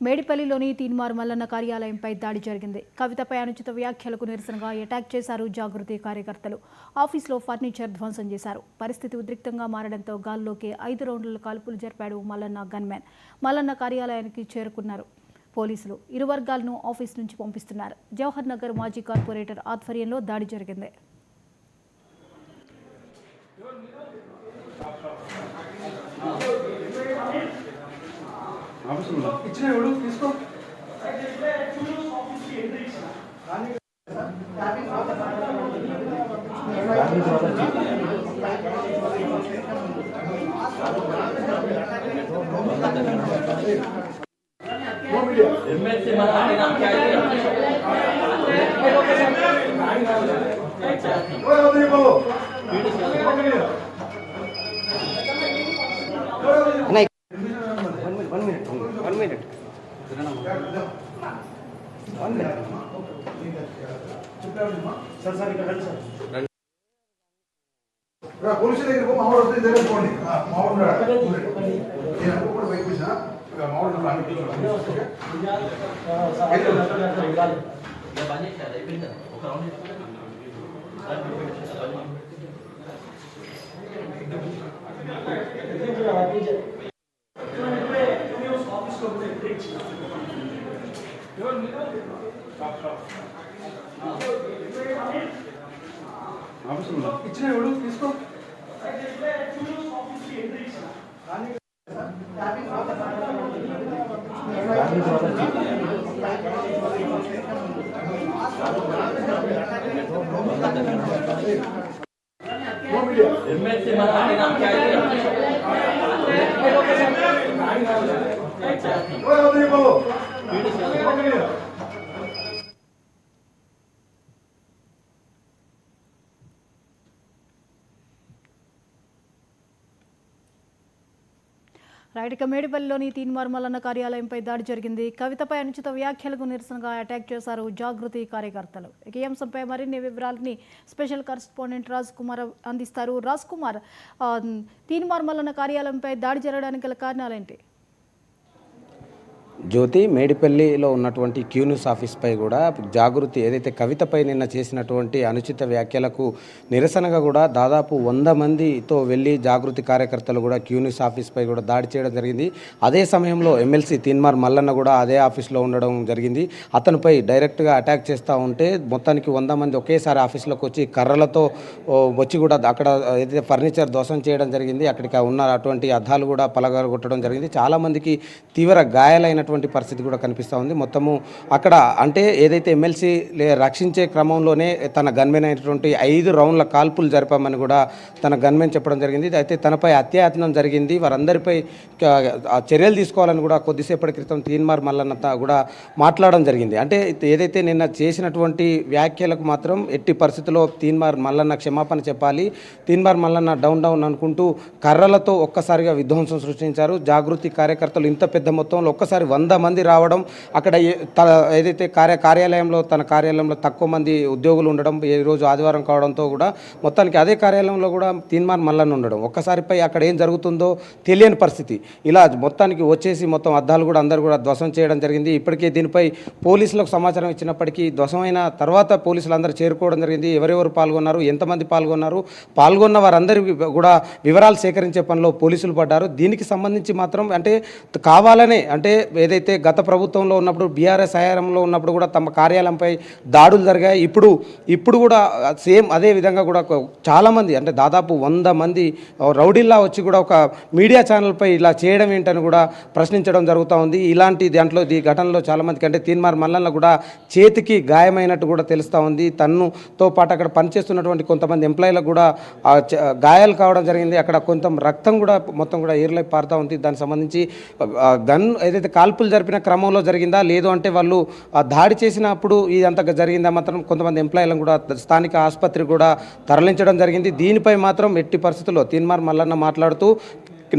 మేడిపల్లిలోని తీన్మార్ మల్లన్న కార్యాలయంపై దాడి జరిగింది. కవితపై అనుచిత వ్యాఖ్యలకు నిరసనగా అటాక్ చేశారు జాగృతి కార్యకర్తలు. ఆఫీసులో ఫర్నిచర్ ధ్వంసం చేశారు. పరిస్థితి ఉద్రిక్తంగా మారడంతో గాల్లోకి 5 రౌండ్ల కాల్పులు జరిపాడు మల్లన్న గన్మెన్. మల్లన్న కార్యాలయానికి చేరుకున్నారు పోలీసులు. ఇరు వర్గాలను ఆఫీస్ నుంచి పంపిస్తున్నారు. జవహర్ నగర్ మాజీ కార్పొరేటర్ ఆధ్వర్యంలో దాడి జరిగింది. పోలీసు దగ్గర మామూలు తెలుసుకోండి ఇచ్చిన తీసుకో రైట్. మేడిపల్లిలోని తీన్మార్ మల్లన్న కార్యాలయంపై దాడి జరిగింది. కవితపై అనుచిత వ్యాఖ్యలకు నిరసనగా అటాక్ చేశారు జాగృతి కార్యకర్తలు. ఈ అంశంపై మరిన్ని వివరాలని స్పెషల్ కరెస్పాండెంట్ రాజ్ కుమార్ అందిస్తారు. రాజ్ కుమార్, తీన్మార్ మల్లన్న కార్యాలయంపై దాడి జరగడానికి గల కారణాలేంటి? జ్యోతి, మేడిపల్లిలో ఉన్నటువంటి క్యూన్యూస్ ఆఫీస్పై కూడా జాగృతి ఏదైతే కవితపై నిన్న చేసినటువంటి అనుచిత వ్యాఖ్యలకు నిరసనగా కూడా దాదాపు 100 మందితో వెళ్ళి జాగృతి కార్యకర్తలు కూడా క్యూన్యూస్ ఆఫీస్పై కూడా దాడి చేయడం జరిగింది. అదే సమయంలో ఎమ్మెల్సీ తీన్మార్ మల్లన్న కూడా అదే ఆఫీస్లో ఉండడం జరిగింది. అతనిపై డైరెక్ట్గా అటాక్ చేస్తూ ఉంటే మొత్తానికి 100 మంది ఒకేసారి ఆఫీస్లోకి వచ్చి కర్రలతో వచ్చి కూడా అక్కడ ఏదైతే ఫర్నిచర్ ధ్వంసం చేయడం జరిగింది. అక్కడికి ఉన్న అటువంటి అద్దాలు కూడా పలగొట్టడం జరిగింది. చాలామందికి తీవ్ర గాయాలైన పరిస్థితి కూడా కనిపిస్తూ ఉంది. మొత్తము అక్కడ అంటే ఏదైతే ఎమ్మెల్సీ రక్షించే క్రమంలోనే తన గన్మెన్ అయినటువంటి 5 రౌండ్ల కాల్పులు జరిపామని కూడా తన గన్మెన్ చెప్పడం జరిగింది. అయితే తనపై అత్యాయత్నం జరిగింది, వారందరిపై చర్యలు తీసుకోవాలని కూడా కొద్దిసేపటి క్రితం తీన్మార్ మల్లన్న కూడా మాట్లాడడం జరిగింది. అంటే ఏదైతే నిన్న చేసినటువంటి వ్యాఖ్యలకు మాత్రం ఎట్టి పరిస్థితుల్లో తీన్మార్ మల్లన్న క్షమాపణ చెప్పాలి. తీన్మార్ మల్లన్న డౌన్ అనుకుంటూ కర్రలతో ఒక్కసారిగా విధ్వంసం సృష్టించారు. జాగృతి కార్యకర్తలు ఇంత పెద్ద మొత్తంలో ఒక్కసారి 100 మంది రావడం, అక్కడ ఏదైతే కార్యాలయంలో తన కార్యాలయంలో తక్కువ మంది ఉద్యోగులు ఉండడం, ఈ రోజు ఆదివారం కావడంతో కూడా మొత్తానికి అదే కార్యాలయంలో కూడా తీన్మార్ మల్లన్న ఉండడం, ఒక్కసారిపై అక్కడ ఏం జరుగుతుందో తెలియని పరిస్థితి. ఇలా మొత్తానికి వచ్చేసి మొత్తం అద్దాలు కూడా అందరూ కూడా ధ్వంసం చేయడం జరిగింది. ఇప్పటికే దీనిపై పోలీసులకు సమాచారం ఇచ్చినప్పటికీ ధ్వంసమైన తర్వాత పోలీసులు అందరూ చేరుకోవడం జరిగింది. ఎవరెవరు పాల్గొన్నారు, ఎంతమంది పాల్గొన్నారు, పాల్గొన్న వారందరికీ కూడా వివరాలు సేకరించే పనిలో పోలీసులు పడ్డారు. దీనికి సంబంధించి మాత్రం అంటే కావాలనే అంటే ఏదైతే గత ప్రభుత్వంలో ఉన్నప్పుడు బీఆర్ఎస్ హయాంలో ఉన్నప్పుడు కూడా తమ కార్యాలయంపై దాడులు జరిగాయి. ఇప్పుడు కూడా సేమ్ అదే విధంగా కూడా చాలామంది అంటే దాదాపు 100 మంది రౌడీల్లా వచ్చి కూడా ఒక మీడియా ఛానల్పై ఇలా చేయడం ఏంటని కూడా ప్రశ్నించడం జరుగుతూ ఉంది. ఇలాంటి దాంట్లో ఈ ఘటనలో చాలామందికి అంటే తీన్మార్ మల్లన్న కూడా చేతికి గాయమైనట్టు కూడా తెలుస్తూ ఉంది. తనతో పాటు అక్కడ పనిచేస్తున్నటువంటి కొంతమంది ఎంప్లాయీలకు కూడా గాయాలు కావడం జరిగింది. అక్కడ కొంత రక్తం కూడా మొత్తం కూడా ఏర్లై పారుతూ ఉంది. దానికి సంబంధించి గన్ ఏదైతే కాల్పులు జరిపిన క్రమంలో జరిగిందా లేదు అంటే వాళ్ళు దాడి చేసినప్పుడు ఇదంతా జరిగిందా మాత్రం కొంతమంది ఎంప్లాయీలను కూడా స్థానిక ఆసుపత్రికి కూడా తరలించడం జరిగింది. దీనిపై మాత్రం ఎట్టి పరిస్థితుల్లో తీన్మార్ మల్లన్న మాట్లాడుతూ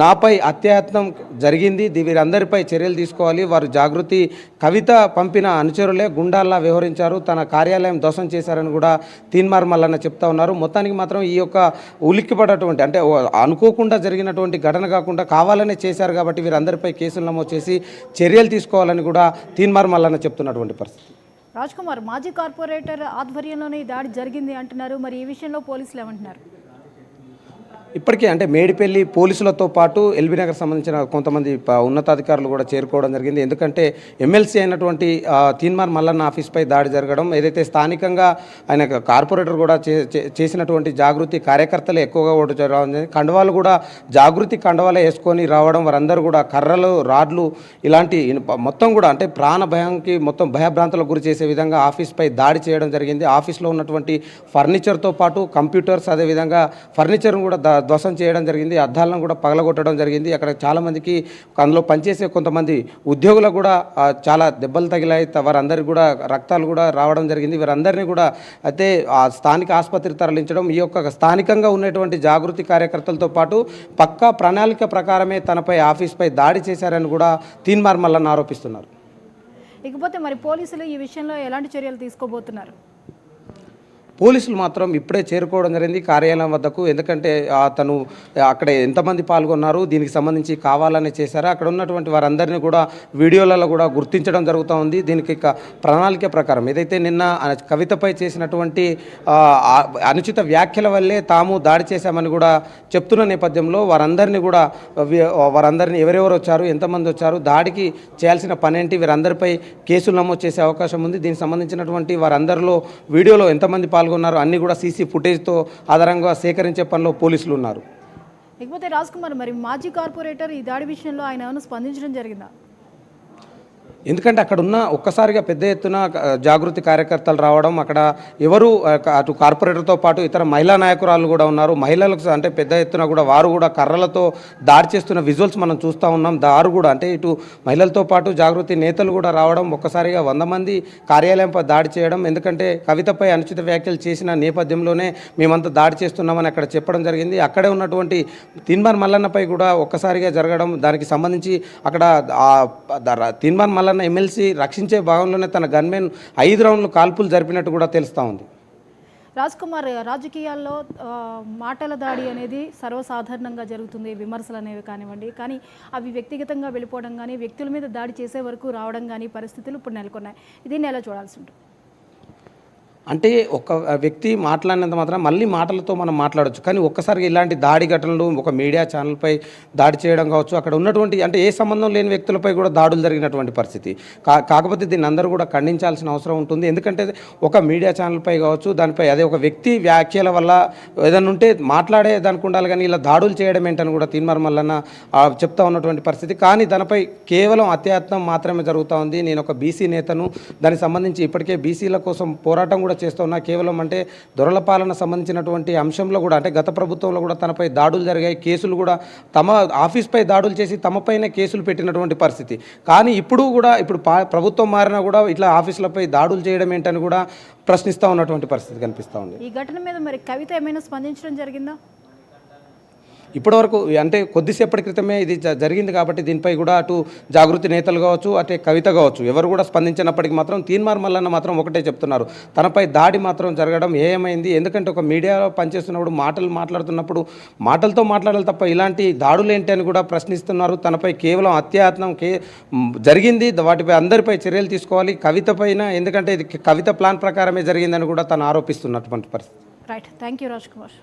నాపై అత్యాయత్నం జరిగింది, వీరందరిపై చర్యలు తీసుకోవాలి, వారు జాగృతి కవిత పంపిన అనుచరులే గుండాల్లా వ్యవహరించారు, తన కార్యాలయం ధ్వంసం చేశారని కూడా తీన్మార్ మల్లన్న చెప్తా ఉన్నారు. మొత్తానికి మాత్రం ఈ యొక్క ఉలిక్కిపడటువంటి అంటే అనుకోకుండా జరిగినటువంటి ఘటన కాకుండా కావాలనే చేశారు కాబట్టి వీరందరిపై కేసులు నమోదు చేసి చర్యలు తీసుకోవాలని కూడా తీన్మార్ మల్లన్న చెప్తున్నటువంటి పరిస్థితి. రాజ్ కుమార్, మాజీ కార్పొరేటర్ ఆధ్వర్యంలోనే ఈ దాడి జరిగింది అంటున్నారు. మరి ఈ విషయంలో పోలీసులు ఏమంటున్నారు? ఇప్పటికే అంటే మేడిపల్లి పోలీసులతో పాటు ఎల్బీ నగర్ సంబంధించిన కొంతమంది ఉన్నతాధికారులు కూడా చేరుకోవడం జరిగింది. ఎందుకంటే ఎమ్మెల్సీ అయినటువంటి తీన్మార్ మల్లన్న ఆఫీస్పై దాడి జరగడం, ఏదైతే స్థానికంగా ఆయన కార్పొరేటర్ కూడా చేసినటువంటి జాగృతి కార్యకర్తలు ఎక్కువగా ఓటు రావడం, కండవాలు కూడా జాగృతి కండవాలే వేసుకొని రావడం, వారందరూ కూడా కర్రలు, రాడ్లు ఇలాంటి మొత్తం కూడా అంటే ప్రాణ భయానికి మొత్తం భయభ్రాంతులకు గురి చేసే విధంగా ఆఫీస్పై దాడి చేయడం జరిగింది. ఆఫీస్లో ఉన్నటువంటి ఫర్నిచర్తో పాటు కంప్యూటర్స్, అదేవిధంగా ఫర్నిచర్ను కూడా ధ్వంసం చేయడం జరిగింది. అద్దాలను కూడా పగలగొట్టడం జరిగింది. అక్కడ చాలామందికి అందులో పనిచేసే కొంతమంది ఉద్యోగులకు కూడా చాలా దెబ్బలు తగిలాయి. వారందరికీ కూడా రక్తాలు కూడా రావడం జరిగింది. వీరందరినీ కూడా అయితే స్థానిక ఆసుపత్రికి తరలించడం, ఈ యొక్క స్థానికంగా ఉన్నటువంటి జాగృతి కార్యకర్తలతో పాటు పక్కా ప్రణాళిక ప్రకారమే తనపై ఆఫీస్పై దాడి చేశారని కూడా తీన్మార్ మల్లన్న ఆరోపిస్తున్నారు. ఇకపోతే మరి పోలీసులు ఈ విషయంలో ఎలాంటి చర్యలు తీసుకోబోతున్నారు? పోలీసులు మాత్రం ఇప్పుడే చేరుకోవడం జరిగింది కార్యాలయం వద్దకు. ఎందుకంటే అతను అక్కడ ఎంతమంది పాల్గొన్నారు, దీనికి సంబంధించి కావాలని చేశారా, అక్కడ ఉన్నటువంటి వారందరినీ కూడా వీడియోలలో కూడా గుర్తించడం జరుగుతూ ఉంది. దీనికి ప్రణాళిక ప్రకారం ఏదైతే నిన్న కవితపై చేసినటువంటి అనుచిత వ్యాఖ్యల వల్లే తాము దాడి చేశామని కూడా చెప్తున్న నేపథ్యంలో వారందరినీ ఎవరెవరు వచ్చారు, ఎంతమంది వచ్చారు, దాడికి చేయాల్సిన పనేంటి, వీరందరిపై కేసులు నమోదు చేసే అవకాశం ఉంది. దీనికి సంబంధించినటువంటి వారందరిలో వీడియోలో ఎంతమంది పాల్గొన్నారు అన్ని కూడా సీసీ ఫుటేజ్తో ఆధారంగా సేకరించే పనిలో పోలీసులు ఉన్నారు. ఇకపోతే రాజ్ కుమార్, మరి మాజీ కార్పొరేటర్ ఈ దాడి విషయంలో ఆయన ఏమైనా స్పందించడం జరిగిందా? ఎందుకంటే అక్కడ ఉన్న ఒక్కసారిగా పెద్ద ఎత్తున జాగృతి కార్యకర్తలు రావడం, అక్కడ ఎవరు అటు కార్పొరేటర్తో పాటు ఇతర మహిళా నాయకురాలు కూడా ఉన్నారు. మహిళలకు అంటే పెద్ద ఎత్తున కూడా వారు కూడా కర్రలతో దాడి చేస్తున్న విజువల్స్ మనం చూస్తూ ఉన్నాం. దారు కూడా అంటే ఇటు మహిళలతో పాటు జాగృతి నేతలు కూడా రావడం, ఒక్కసారిగా 100 మంది కార్యాలయంపై దాడి చేయడం. ఎందుకంటే కవితపై అనుచిత వ్యాఖ్యలు చేసిన నేపథ్యంలోనే మేమంతా దాడి చేస్తున్నామని అక్కడ చెప్పడం జరిగింది. అక్కడే ఉన్నటువంటి తీన్మార్ మల్లన్నపై కూడా ఒక్కసారిగా జరగడం, దానికి సంబంధించి అక్కడ తీన్మార్ మల్లన్న ఎమ్మెల్సీ రక్షించే భాగంలోనే తన గన్మెన్ 5 రౌండ్లు కాల్పులు జరిపినట్టు కూడా తెలుస్తూ ఉంది. రాజ్ కుమార్, రాజకీయాల్లో మాటల దాడి అనేది సర్వసాధారణంగా జరుగుతుంది, విమర్శలు అనేవి కానివ్వండి, కానీ అవి వ్యక్తిగతంగా వెళ్ళిపోవడం కానీ వ్యక్తుల మీద దాడి చేసే వరకు రావడం కానీ పరిస్థితులు ఇప్పుడు నెలకొన్నాయి. దీన్ని ఎలా చూడాల్సి ఉంటుంది? అంటే ఒక వ్యక్తి మాట్లాడినంత మాత్రం మళ్ళీ మాటలతో మనం మాట్లాడవచ్చు, కానీ ఒక్కసారిగా ఇలాంటి దాడి ఘటనలు ఒక మీడియా ఛానల్పై దాడి చేయడం కావచ్చు, అక్కడ ఉన్నటువంటి అంటే ఏ సంబంధం లేని వ్యక్తులపై కూడా దాడులు జరిగినటువంటి పరిస్థితి. కాకపోతే దీన్ని అందరూ కూడా ఖండించాల్సిన అవసరం ఉంటుంది. ఎందుకంటే ఒక మీడియా ఛానల్పై కావచ్చు, దానిపై అదే ఒక వ్యక్తి వ్యాఖ్యల వల్ల ఏదైనా ఉంటే మాట్లాడే దానికి ఉండాలి, కానీ ఇలా దాడులు చేయడం ఏంటని కూడా తీన్మార్ మల్లన్న చెప్తా ఉన్నటువంటి పరిస్థితి. కానీ దానిపై కేవలం అత్యాయత్నం మాత్రమే జరుగుతూ ఉంది. నేను ఒక బీసీ నేతను, దానికి సంబంధించి ఇప్పటికే బీసీల కోసం పోరాటం కూడా చేస్తున్నా, కేవలం అంటే దొరల పాలన సంబంధించినటువంటి అంశంలో కూడా అంటే గత ప్రభుత్వంలో కూడా తనపై దాడులు జరిగాయి, కేసులు కూడా తమ ఆఫీస్పై దాడులు చేసి తమపైనే కేసులు పెట్టినటువంటి పరిస్థితి. కానీ ఇప్పుడు ప్రభుత్వం మారినా కూడా ఇట్లా ఆఫీసులపై దాడులు చేయడం ఏంటని కూడా ప్రశ్నిస్తూ ఉన్నటువంటి పరిస్థితి కనిపిస్తూ ఉంది. ఈ ఘటన మీద మరి కవిత ఏమైనా స్పందించడం జరిగిందా? ఇప్పటివరకు అంటే కొద్దిసేపటి క్రితమే ఇది జరిగింది కాబట్టి దీనిపై కూడా అటు జాగృతి నేతలు కావచ్చు, అటే కవిత కావచ్చు, ఎవరు కూడా స్పందించినప్పటికీ మాత్రం తీన్మార్ మల్లన్న మాత్రం ఒకటే చెప్తున్నారు, తనపై దాడి మాత్రం జరగడం ఏమైంది. ఎందుకంటే ఒక మీడియాలో పనిచేస్తున్నప్పుడు మాట్లాడుతున్నప్పుడు మాటలతో మాట్లాడాలి తప్ప ఇలాంటి దాడులు ఏంటి అని కూడా ప్రశ్నిస్తున్నారు. తనపై కేవలం అత్యాయత్నం జరిగింది, వాటిపై అందరిపై చర్యలు తీసుకోవాలి, కవిత పైన, ఎందుకంటే ఇది కవిత ప్లాన్ ప్రకారమే జరిగిందని కూడా తను ఆరోపిస్తున్నటువంటి పరిస్థితి. Right, thank you Raj Kumar.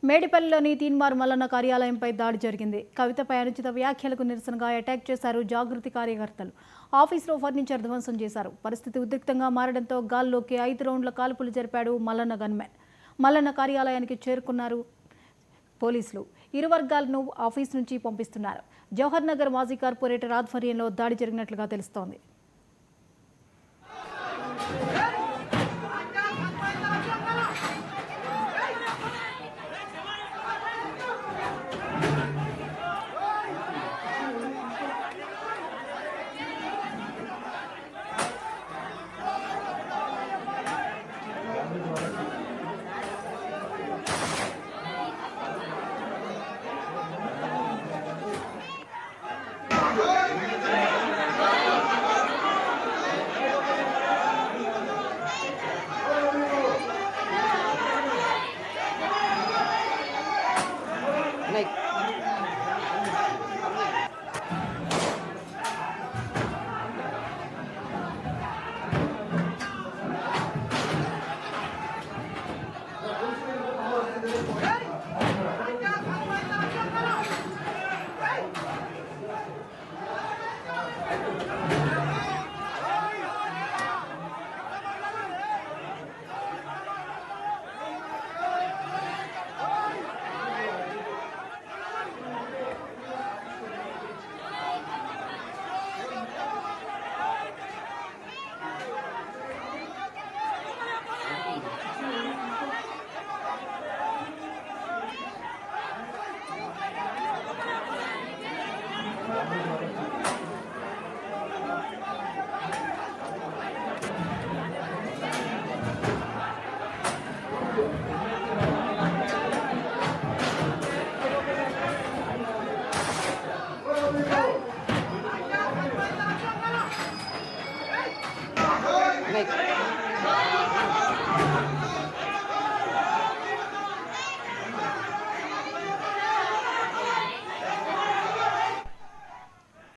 మేడిపల్లిలోని తీన్మార్ మల్లన్న కార్యాలయంపై దాడి జరిగింది. కవితపై అనుచిత వ్యాఖ్యలకు నిరసనగా అటాక్ చేశారు జాగృతి కార్యకర్తలు. ఆఫీసులో ఫర్నిచర్ ధ్వంసం చేశారు. పరిస్థితి ఉద్రిక్తంగా మారడంతో గాల్లోకి 5 రౌండ్ల కాల్పులు జరిపాడు మల్లన్న గన్మెన్. మల్లన్న కార్యాలయానికి చేరుకున్నారు పోలీసులు. ఇరు వర్గాలను ఆఫీస్ నుంచి పంపిస్తున్నారు. జవహర్ నగర్ మాజీ కార్పొరేటర్ ఆధ్వర్యంలో దాడి జరిగినట్లుగా తెలుస్తోంది.